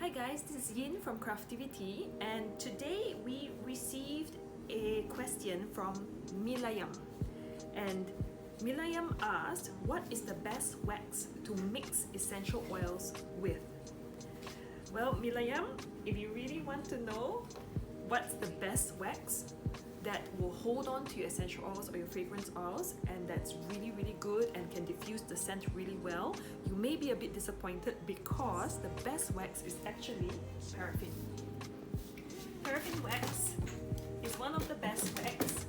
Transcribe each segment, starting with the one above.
Hi guys, this is Yein from Craftiviti, and today we received a question from Milayam. And Milayam asked, what is the best wax to mix essential oils with? Well, Milayam, if you really want to know what's the best wax that will hold on to your essential oils or your fragrance oils and that's really good and can diffuse the scent really well, you may be a bit disappointed because the best wax is actually paraffin. Paraffin wax is one of the best wax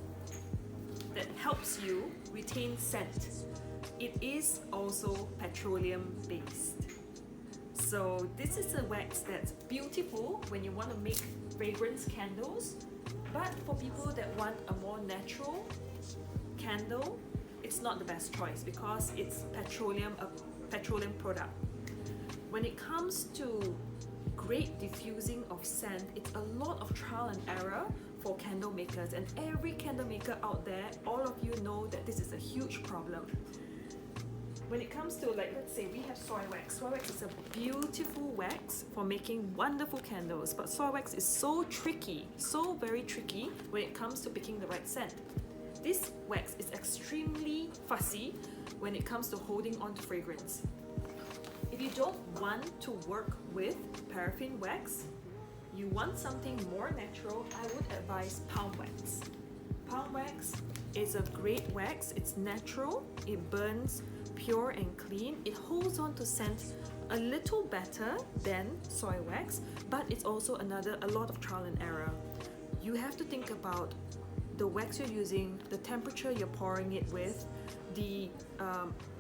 that helps you retain scent. It is also petroleum based. So this is a wax that's beautiful when you want to make fragrance candles, but for people that want a more natural candle, it's not the best choice because it's a petroleum product. When it comes to great diffusing of scent, it's a lot of trial and error for candle makers, and every candle maker out there, all of you know that this is a huge problem. When it comes to, like, let's say we have soy wax. Soy wax is a beautiful wax for making wonderful candles, but soy wax is so tricky, so very tricky when it comes to picking the right scent. This wax is extremely fussy when it comes to holding on to fragrance. If you don't want to work with paraffin wax, you want something more natural, I would advise palm wax. Palm wax is a great wax. It's natural, it burns pure and clean, it holds on to scent a little better than soy wax, but it's also a lot of trial and error. You have to think about the wax you're using, the temperature you're pouring it with, the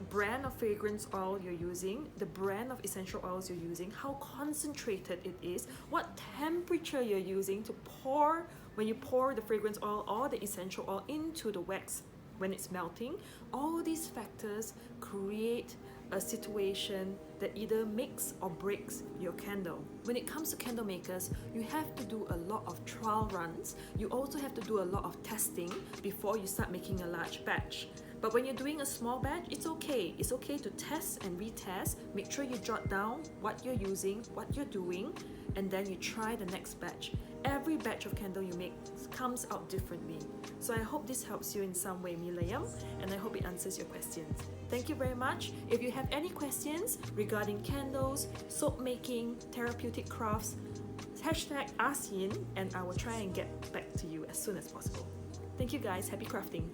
brand of fragrance oil you're using, the brand of essential oils you're using, how concentrated it is, what temperature you're using to pour when you pour the fragrance oil or the essential oil into the wax when it's melting. All these factors create a situation that either makes or breaks your candle. When it comes to candle makers, you have to do a lot of trial runs. You also have to do a lot of testing before you start making a large batch. But when you're doing a small batch, it's okay. It's okay to test and retest. Make sure you jot down what you're using, what you're doing, and then you try the next batch. Every batch of candle you make comes out differently. So I hope this helps you in some way, Milayam, and I hope it answers your questions. Thank you very much. If you have any questions regarding candles, soap making, therapeutic crafts, hashtag askyein, and I will try and get back to you as soon as possible. Thank you guys. Happy crafting.